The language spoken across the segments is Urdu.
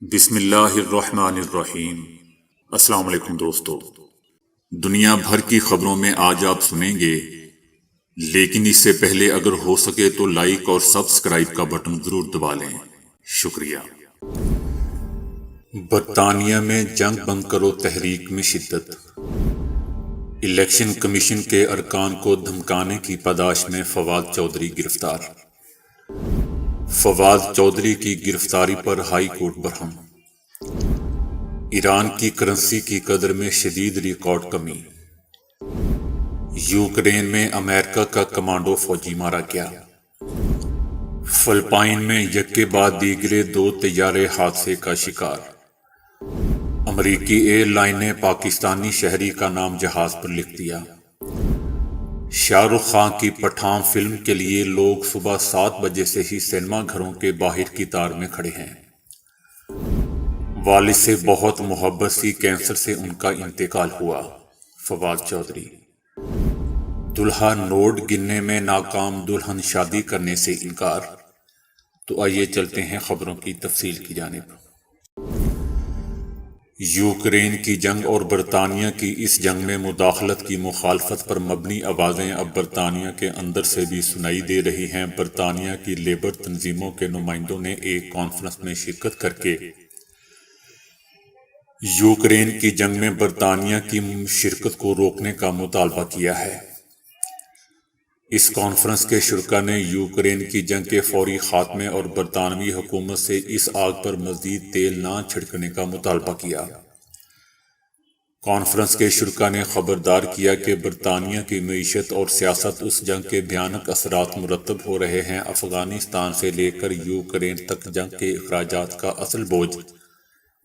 بسم اللہ الرحمن الرحیم۔ السلام علیکم دوستو، دنیا بھر کی خبروں میں آج آپ سنیں گے، لیکن اس سے پہلے اگر ہو سکے تو لائک اور سبسکرائب کا بٹن ضرور دبا لیں۔ شکریہ۔ برطانیہ میں جنگ بند کرو تحریک میں شدت۔ الیکشن کمیشن کے ارکان کو دھمکانے کی پاداش میں فواد چودھری گرفتار۔ فواد چودھری کی گرفتاری پر ہائی کورٹ برہم۔ ایران کی کرنسی کی قدر میں شدید ریکارڈ کمی۔ یوکرین میں امریکہ کا کمانڈو فوجی مارا گیا۔ فلپائن میں یک کے بعد دیگرے 2 طیارے حادثے کا شکار۔ امریکی ایئر لائن نے پاکستانی شہری کا نام جہاز پر لکھ دیا۔ شاہ رخ خان کی پٹھان فلم کے لیے لوگ صبح 7 بجے سے ہی سینما گھروں کے باہر قطار میں کھڑے ہیں۔ والد سے بہت محبت سی، کینسر سے ان کا انتقال ہوا۔ فواد چودھری۔ دلہا نوٹ گننے میں ناکام، دلہن شادی کرنے سے انکار۔ تو آئیے چلتے ہیں خبروں کی تفصیل کی جانب۔ یوکرین کی جنگ اور برطانیہ کی اس جنگ میں مداخلت کی مخالفت پر مبنی آوازیں اب برطانیہ کے اندر سے بھی سنائی دے رہی ہیں۔ برطانیہ کی لیبر تنظیموں کے نمائندوں نے ایک کانفرنس میں شرکت کر کے یوکرین کی جنگ میں برطانیہ کی شرکت کو روکنے کا مطالبہ کیا ہے۔ اس کانفرنس کے شرکاء نے یوکرین کی جنگ کے فوری خاتمے اور برطانوی حکومت سے اس آگ پر مزید تیل نہ چھڑکنے کا مطالبہ کیا۔ کانفرنس کے شرکاء نے خبردار کیا کہ برطانیہ کی معیشت اور سیاست اس جنگ کے بھیانک اثرات مرتب ہو رہے ہیں۔ افغانستان سے لے کر یوکرین تک جنگ کے اخراجات کا اصل بوجھ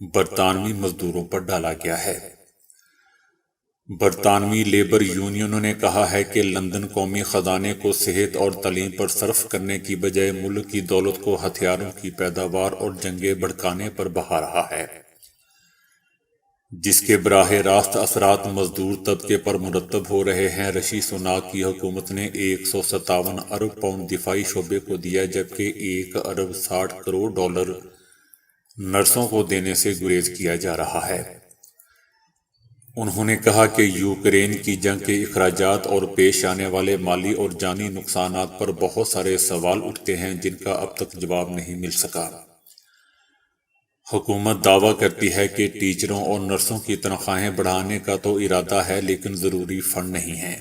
برطانوی مزدوروں پر ڈالا گیا ہے۔ برطانوی لیبر یونینوں نے کہا ہے کہ لندن قومی خزانے کو صحت اور تعلیم پر صرف کرنے کی بجائے ملک کی دولت کو ہتھیاروں کی پیداوار اور جنگیں بھڑکانے پر بہا رہا ہے، جس کے براہ راست اثرات مزدور طبقے پر مرتب ہو رہے ہیں۔ رشی سوناک کی حکومت نے 157 ارب پاؤنڈ دفاعی شعبے کو دیا، جبکہ 1 ارب 60 کروڑ ڈالر نرسوں کو دینے سے گریز کیا جا رہا ہے۔ انہوں نے کہا کہ یوکرین کی جنگ کے اخراجات اور پیش آنے والے مالی اور جانی نقصانات پر بہت سارے سوال اٹھتے ہیں جن کا اب تک جواب نہیں مل سکا۔ حکومت دعویٰ کرتی ہے کہ ٹیچروں اور نرسوں کی تنخواہیں بڑھانے کا تو ارادہ ہے، لیکن ضروری فنڈ نہیں ہیں۔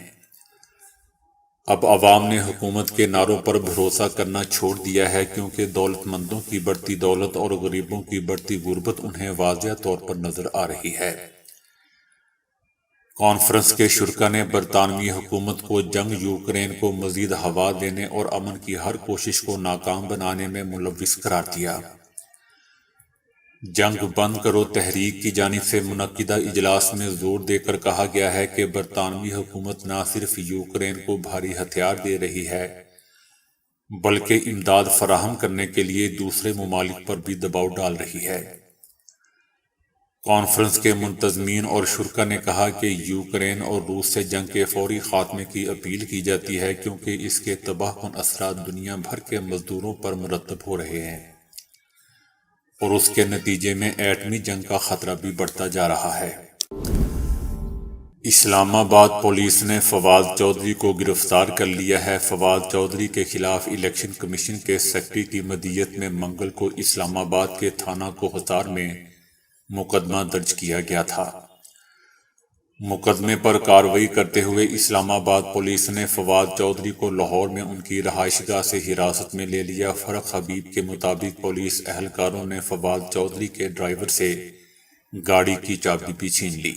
اب عوام نے حکومت کے نعروں پر بھروسہ کرنا چھوڑ دیا ہے، کیونکہ دولت مندوں کی بڑھتی دولت اور غریبوں کی بڑھتی غربت انہیں واضح طور پر نظر آ رہی ہے۔ کانفرنس کے شرکاء نے برطانوی حکومت کو جنگ یوکرین کو مزید ہوا دینے اور امن کی ہر کوشش کو ناکام بنانے میں ملوث قرار دیا۔ جنگ بند کرو تحریک کی جانب سے منعقدہ اجلاس میں زور دے کر کہا گیا ہے کہ برطانوی حکومت نہ صرف یوکرین کو بھاری ہتھیار دے رہی ہے، بلکہ امداد فراہم کرنے کے لیے دوسرے ممالک پر بھی دباؤ ڈال رہی ہے۔ کانفرنس کے منتظمین اور شرکاء نے کہا کہ یوکرین اور روس سے جنگ کے فوری خاتمے کی اپیل کی جاتی ہے، کیونکہ اس کے تباہ کن اثرات دنیا بھر کے مزدوروں پر مرتب ہو رہے ہیں اور اس کے نتیجے میں ایٹمی جنگ کا خطرہ بھی بڑھتا جا رہا ہے۔ اسلام آباد پولیس نے فواد چودھری کو گرفتار کر لیا ہے۔ فواد چودھری کے خلاف الیکشن کمیشن کے سیکرٹری کی مدیت میں منگل کو اسلام آباد کے تھانہ کوہتار میں مقدمہ درج کیا گیا تھا۔ مقدمے پر کارروائی کرتے ہوئے اسلام آباد پولیس نے فواد چودھری کو لاہور میں ان کی رہائش گاہ سے حراست میں لے لیا۔ فرق حبیب کے مطابق پولیس اہلکاروں نے فواد چودھری کے ڈرائیور سے گاڑی کی چابی بھی چھین لی،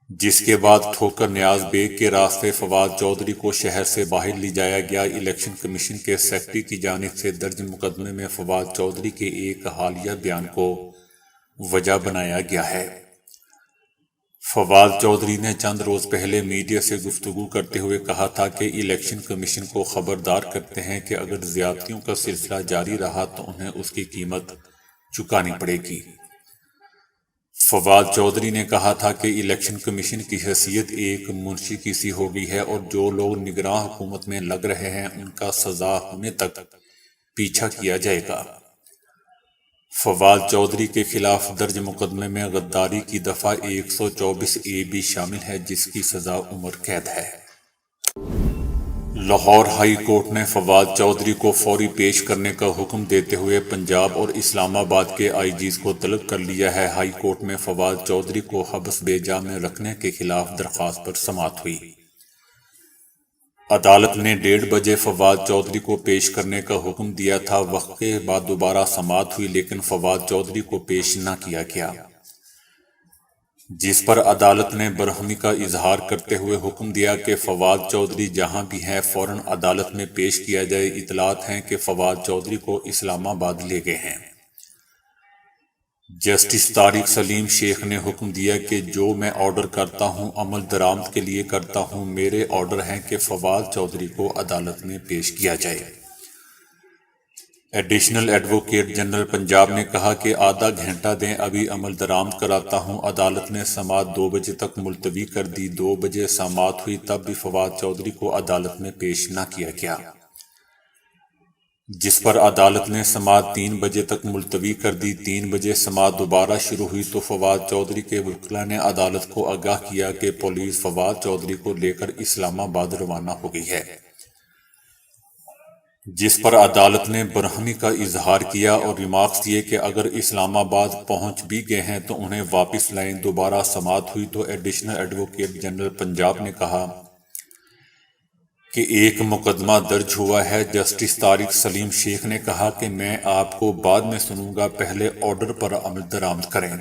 جس کے بعد ٹھوکر نیاز بیگ کے راستے فواد چودھری کو شہر سے باہر لے جایا گیا۔ الیکشن کمیشن کے سیکرٹری کی جانب سے درج مقدمے میں فواد چودھری کے ایک حالیہ بیان کو وجہ بنایا گیا ہے۔ فواد چودھری نے چند روز پہلے میڈیا سے گفتگو کرتے ہوئے کہا تھا کہ الیکشن کمیشن کو خبردار کرتے ہیں کہ اگر زیادتیوں کا سلسلہ جاری رہا تو انہیں اس کی قیمت چکانی پڑے گی۔ فواد چودھری نے کہا تھا کہ الیکشن کمیشن کی حیثیت ایک منشی کی سی ہو گئی ہے اور جو لوگ نگراں حکومت میں لگ رہے ہیں ان کا سزا ہونے تک پیچھا کیا جائے گا۔ فواد چودھری کے خلاف درج مقدمے میں غداری کی دفعہ 124A بھی شامل ہے، جس کی سزا عمر قید ہے۔ لاہور ہائی کورٹ نے فواد چودھری کو فوری پیش کرنے کا حکم دیتے ہوئے پنجاب اور اسلام آباد کے آئی جیز کو طلب کر لیا ہے۔ ہائی کورٹ میں فواد چودھری کو حبس بے جا میں رکھنے کے خلاف درخواست پر سماعت ہوئی۔ عدالت نے 1:30 بجے فواد چودھری کو پیش کرنے کا حکم دیا تھا۔ وقت کے بعد دوبارہ سماعت ہوئی، لیکن فواد چودھری کو پیش نہ کیا گیا، جس پر عدالت نے برہمی کا اظہار کرتے ہوئے حکم دیا کہ فواد چودھری جہاں بھی ہیں فوراً عدالت میں پیش کیا جائے۔ اطلاعات ہیں کہ فواد چودھری کو اسلام آباد لے گئے ہیں۔ جسٹس طارق سلیم شیخ نے حکم دیا کہ جو میں آرڈر کرتا ہوں عمل درآمد کے لیے کرتا ہوں۔ میرے آرڈر ہیں کہ فواد چودھری کو عدالت میں پیش کیا جائے۔ ایڈیشنل ایڈوکیٹ جنرل پنجاب نے کہا کہ آدھا گھنٹہ دیں، ابھی عمل درآمد کراتا ہوں۔ عدالت نے سماعت 2 بجے تک ملتوی کر دی۔ 2 بجے سماعت ہوئی، تب بھی فواد چودھری کو عدالت میں پیش نہ کیا گیا، جس پر عدالت نے سماعت 3 بجے تک ملتوی کر دی۔ 3 بجے سماعت دوبارہ شروع ہوئی تو فواد چودھری کے وکلاء نے عدالت کو آگاہ کیا کہ پولیس فواد چودھری کو لے کر اسلام آباد روانہ ہو گئی ہے، جس پر عدالت نے برہمی کا اظہار کیا اور ریمارکس دیے کہ اگر اسلام آباد پہنچ بھی گئے ہیں تو انہیں واپس لائیں۔ دوبارہ سماعت ہوئی تو ایڈیشنل ایڈوکیٹ جنرل پنجاب نے کہا کہ ایک مقدمہ درج ہوا ہے۔ جسٹس طارق سلیم شیخ نے کہا کہ میں آپ کو بعد میں سنوں گا، پہلے آرڈر پر عمل درآمد کریں۔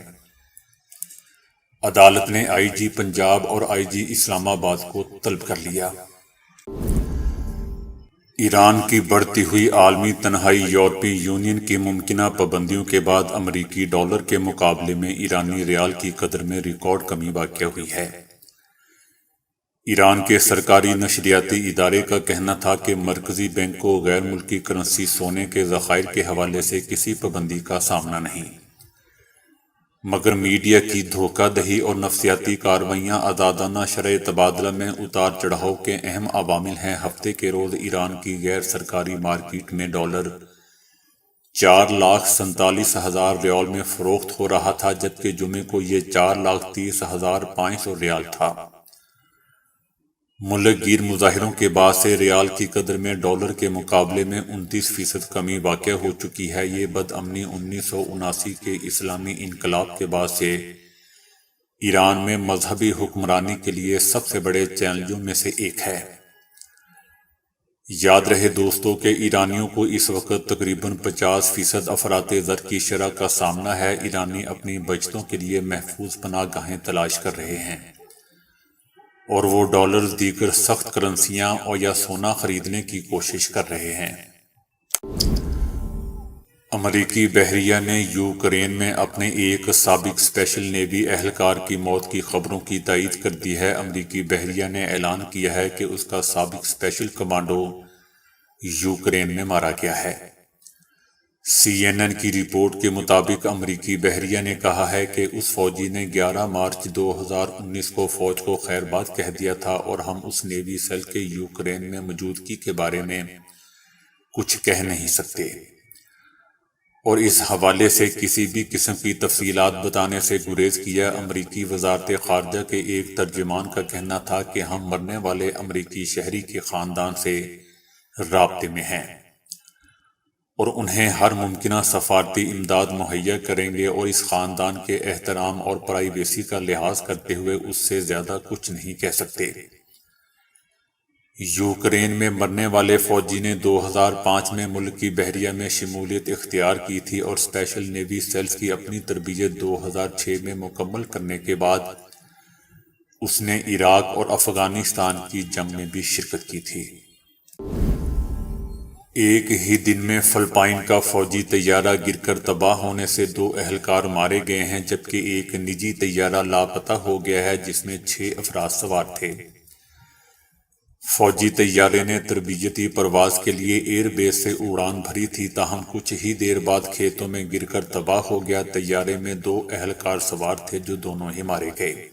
عدالت نے آئی جی پنجاب اور آئی جی اسلام آباد کو طلب کر لیا۔ ایران کی بڑھتی ہوئی عالمی تنہائی، یورپی یونین کی ممکنہ پابندیوں کے بعد امریکی ڈالر کے مقابلے میں ایرانی ریال کی قدر میں ریکارڈ کمی واقع ہوئی ہے۔ ایران کے سرکاری نشریاتی ادارے کا کہنا تھا کہ مرکزی بینک کو غیر ملکی کرنسی سونے کے ذخائر کے حوالے سے کسی پابندی کا سامنا نہیں، مگر میڈیا کی دھوکہ دہی اور نفسیاتی کارروائیاں آزادانہ شرح تبادلہ میں اتار چڑھاؤ کے اہم عوامل ہیں۔ ہفتے کے روز ایران کی غیر سرکاری مارکیٹ میں ڈالر 4,47,000 ریال میں فروخت ہو رہا تھا، جبکہ جمعے کو یہ 4,30,500 ریال تھا۔ ملک گیر مظاہروں کے بعد سے ریال کی قدر میں ڈالر کے مقابلے میں 29% کمی واقع ہو چکی ہے۔ یہ بدامنی 1979 کے اسلامی انقلاب کے بعد سے ایران میں مذہبی حکمرانی کے لیے سب سے بڑے چیلنجوں میں سے ایک ہے۔ یاد رہے دوستو کہ ایرانیوں کو اس وقت تقریباً 50% افراط زر کی شرح کا سامنا ہے۔ ایرانی اپنی بچتوں کے لیے محفوظ پناہ گاہیں تلاش کر رہے ہیں اور وہ ڈالرز، دیگر سخت کرنسیاں اور یا سونا خریدنے کی کوشش کر رہے ہیں۔ امریکی بحریہ نے یوکرین میں اپنے ایک سابق اسپیشل نیوی اہلکار کی موت کی خبروں کی تائید کر دی ہے۔ امریکی بحریہ نے اعلان کیا ہے کہ اس کا سابق اسپیشل کمانڈو یوکرین میں مارا گیا ہے۔ CNN کی رپورٹ کے مطابق امریکی بحریہ نے کہا ہے کہ اس فوجی نے 11 مارچ 2019 کو فوج کو خیر باد کہہ دیا تھا اور ہم اس نیوی سیل کے یوکرین میں موجودگی کے بارے میں کچھ کہہ نہیں سکتے اور اس حوالے سے کسی بھی قسم کی تفصیلات بتانے سے گریز کیا۔ امریکی وزارت خارجہ کے ایک ترجمان کا کہنا تھا کہ ہم مرنے والے امریکی شہری کے خاندان سے رابطے میں ہیں اور انہیں ہر ممکنہ سفارتی امداد مہیا کریں گے اور اس خاندان کے احترام اور پرائیویسی کا لحاظ کرتے ہوئے اس سے زیادہ کچھ نہیں کہہ سکتے۔ یوکرین میں مرنے والے فوجی نے 2005 میں ملک کی بحریہ میں شمولیت اختیار کی تھی اور اسپیشل نیوی سیلز کی اپنی تربیت 2006 میں مکمل کرنے کے بعد اس نے عراق اور افغانستان کی جنگ میں بھی شرکت کی تھی۔ ایک ہی دن میں فلپائن کا فوجی طیارہ گر کر تباہ ہونے سے 2 اہلکار مارے گئے ہیں، جبکہ ایک نجی طیارہ لاپتہ ہو گیا ہے جس میں 6 افراد سوار تھے۔ فوجی طیارے نے تربیتی پرواز کے لیے ایئر بیس سے اڑان بھری تھی، تاہم کچھ ہی دیر بعد کھیتوں میں گر کر تباہ ہو گیا۔ طیارے میں 2 اہلکار سوار تھے جو دونوں ہی مارے گئے۔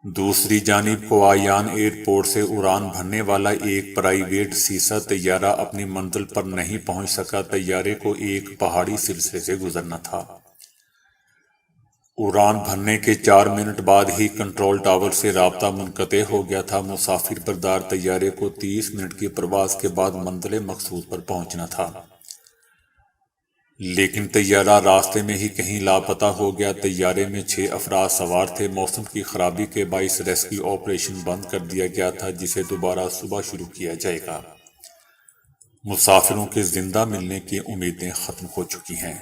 دوسری جانب کوائیان ایئرپورٹ سے اڑان بھرنے والا ایک پرائیویٹ سیسا طیارہ اپنی منزل پر نہیں پہنچ سکا۔ طیارے کو ایک پہاڑی سلسلے سے گزرنا تھا۔ اڑان بھرنے کے 4 منٹ بعد ہی کنٹرول ٹاور سے رابطہ منقطع ہو گیا تھا۔ مسافر بردار طیارے کو 30 منٹ کی پرواز کے بعد منزل مقصود پر پہنچنا تھا، لیکن طیارہ راستے میں ہی کہیں لاپتہ ہو گیا۔ طیارے میں 6 افراد سوار تھے۔ موسم کی خرابی کے باعث ریسکیو آپریشن بند کر دیا گیا تھا، جسے دوبارہ صبح شروع کیا جائے گا۔ مسافروں کے زندہ ملنے کی امیدیں ختم ہو چکی ہیں۔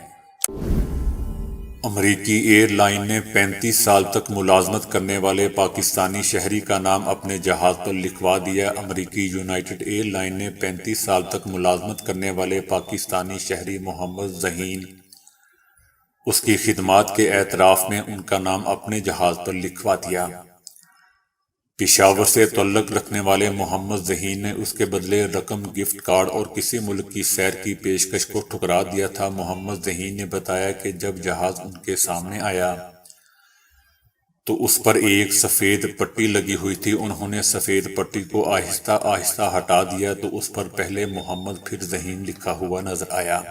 امریکی ایئر لائن نے 35 سال تک ملازمت کرنے والے پاکستانی شہری کا نام اپنے جہاز پر لکھوا دیا۔ امریکی یونائیٹڈ ایئر لائن نے 35 سال تک ملازمت کرنے والے پاکستانی شہری محمد ذہین اس کی خدمات کے اعتراف میں ان کا نام اپنے جہاز پر لکھوا دیا۔ پشاور سے تعلق رکھنے والے محمد ذہین نے اس کے بدلے رقم، گفٹ کارڈ اور کسی ملک کی سیر کی پیشکش کو ٹھکرا دیا تھا۔ محمد ذہین نے بتایا کہ جب جہاز ان کے سامنے آیا تو اس پر ایک سفید پٹی لگی ہوئی تھی۔ انہوں نے سفید پٹی کو آہستہ آہستہ ہٹا دیا تو اس پر پہلے محمد پھر ذہین لکھا ہوا نظر آیا۔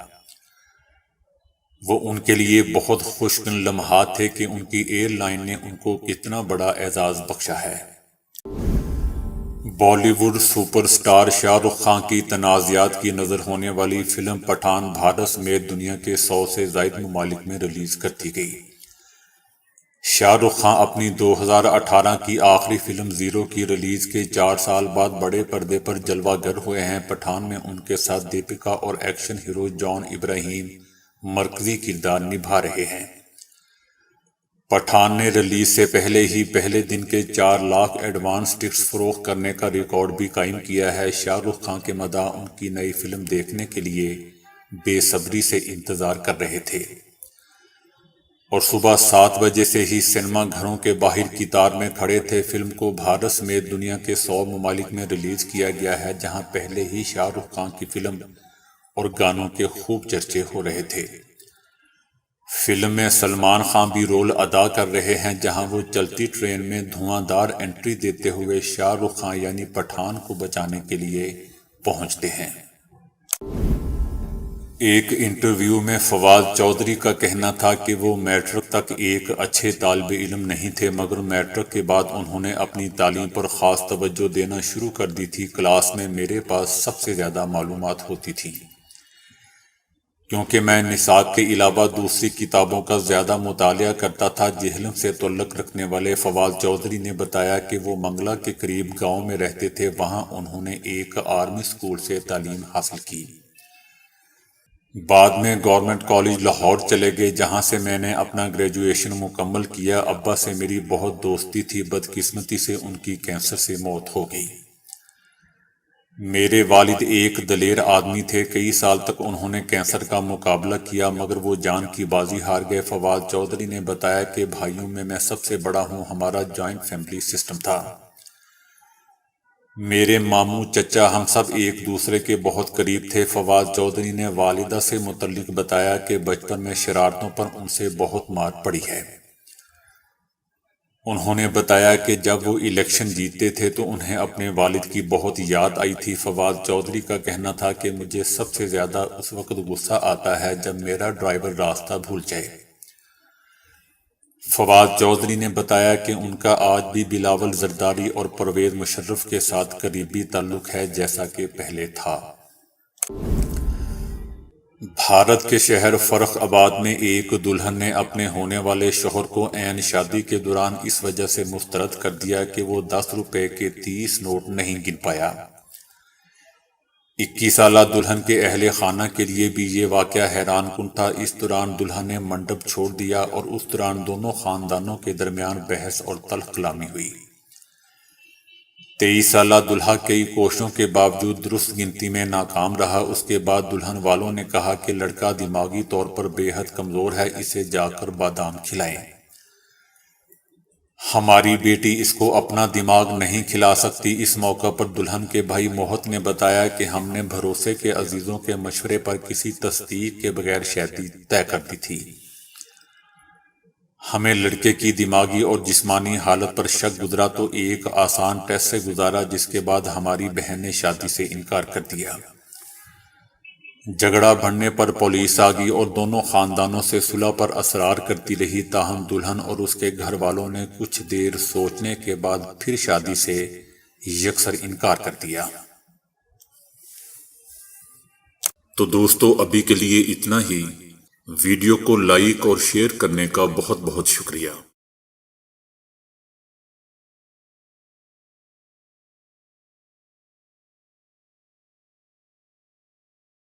وہ ان کے لیے بہت خوش کن لمحات تھے کہ ان کی ایئر لائن نے ان کو کتنا بڑا اعزاز بخشا ہے۔ بالی would super star Shah Rukh Khan کی تنازعات کی نظر ہونے والی فلم پٹھان بھارت سمیت دنیا کے 100 سے زائد ممالک میں ریلیز کر دی گئی۔ شاہ رخ خان اپنی 2018 کی آخری فلم زیرو کی ریلیز کے 4 سال بعد بڑے پردے پر جلوہ گر ہوئے ہیں۔ پٹھان میں ان کے ساتھ دیپیکا اور ایکشن ہیرو جان ابراہیم مرکزی کردار نبھا رہے ہیں۔ پٹھان نے ریلیز سے پہلے ہی پہلے دن کے 4 لاکھ ایڈوانس ٹکٹس فروخت کرنے کا ریکارڈ بھی قائم کیا ہے۔ شاہ رخ خان کے مداح ان کی نئی فلم دیکھنے کے لیے بے صبری سے انتظار کر رہے تھے اور صبح 7 بجے سے ہی سنیما گھروں کے باہر قطار میں کھڑے تھے۔ فلم کو بھارت سمیت دنیا کے 100 ممالک میں ریلیز کیا گیا ہے، جہاں پہلے ہی شاہ رخ خان کی فلم اور گانوں کے خوب چرچے ہو رہے تھے۔ فلم میں سلمان خان بھی رول ادا کر رہے ہیں، جہاں وہ چلتی ٹرین میں دھواں دار انٹری دیتے ہوئے شاہ رخ خان یعنی پٹھان کو بچانے کے لیے پہنچتے ہیں۔ ایک انٹرویو میں فواد چودھری کا کہنا تھا کہ وہ میٹرک تک ایک اچھے طالب علم نہیں تھے، مگر میٹرک کے بعد انہوں نے اپنی تعلیم پر خاص توجہ دینا شروع کر دی تھی۔ کلاس میں میرے پاس سب سے زیادہ معلومات ہوتی تھی، کیونکہ میں نصاب کے علاوہ دوسری کتابوں کا زیادہ مطالعہ کرتا تھا۔ جہلم سے تعلق رکھنے والے فواد چودھری نے بتایا کہ وہ منگلہ کے قریب گاؤں میں رہتے تھے، وہاں انہوں نے ایک آرمی اسکول سے تعلیم حاصل کی۔ بعد میں گورنمنٹ کالج لاہور چلے گئے، جہاں سے میں نے اپنا گریجویشن مکمل کیا۔ ابا سے میری بہت دوستی تھی، بدقسمتی سے ان کی کینسر سے موت ہو گئی۔ میرے والد ایک دلیر آدمی تھے، کئی سال تک انہوں نے کینسر کا مقابلہ کیا مگر وہ جان کی بازی ہار گئے۔ فواد چودھری نے بتایا کہ بھائیوں میں سب سے بڑا ہوں، ہمارا جوائنٹ فیملی سسٹم تھا۔ میرے ماموں، چچا، ہم سب ایک دوسرے کے بہت قریب تھے۔ فواد چودھری نے والدہ سے متعلق بتایا کہ بچپن میں شرارتوں پر ان سے بہت مار پڑی ہے۔ انہوں نے بتایا کہ جب وہ الیکشن جیتتے تھے تو انہیں اپنے والد کی بہت یاد آئی تھی۔ فواد چودھری کا کہنا تھا کہ مجھے سب سے زیادہ اس وقت غصہ آتا ہے جب میرا ڈرائیور راستہ بھول جائے۔ فواد چودھری نے بتایا کہ ان کا آج بھی بلاول زرداری اور پرویز مشرف کے ساتھ قریبی تعلق ہے، جیسا کہ پہلے تھا۔ بھارت کے شہر فرخ آباد میں ایک دلہن نے اپنے ہونے والے شوہر کو عین شادی کے دوران اس وجہ سے مسترد کر دیا کہ وہ 10 روپے کے 30 نوٹ نہیں گن پایا۔ 21 سالہ دلہن کے اہل خانہ کے لیے بھی یہ واقعہ حیران کن تھا۔ اس دوران دلہن نے منڈپ چھوڑ دیا اور اس دوران دونوں خاندانوں کے درمیان بحث اور تلخ کلامی ہوئی۔ 23 سالہ دلہا کئی کوششوں کے باوجود درست گنتی میں ناکام رہا۔ اس کے بعد دلہن والوں نے کہا کہ لڑکا دماغی طور پر بے حد کمزور ہے، اسے جا کر بادام کھلائیں۔ ہماری بیٹی اس کو اپنا دماغ نہیں کھلا سکتی۔ اس موقع پر دلہن کے بھائی موہت نے بتایا کہ ہم نے بھروسے کے عزیزوں کے مشورے پر کسی تصدیق کے بغیر شادی طے کر دی تھی۔ ہمیں لڑکے کی دماغی اور جسمانی حالت پر شک گزرا تو ایک آسان ٹیسٹ سے گزارا، جس کے بعد ہماری بہن نے شادی سے انکار کر دیا۔ جھگڑا بڑھنے پر پولیس آ گئی اور دونوں خاندانوں سے صلح پر اصرار کرتی رہی، تاہم دلہن اور اس کے گھر والوں نے کچھ دیر سوچنے کے بعد پھر شادی سے یکسر انکار کر دیا۔ تو دوستو ابھی کے لیے اتنا ہی۔ ویڈیو کو لائک اور شیئر کرنے کا بہت بہت شکریہ۔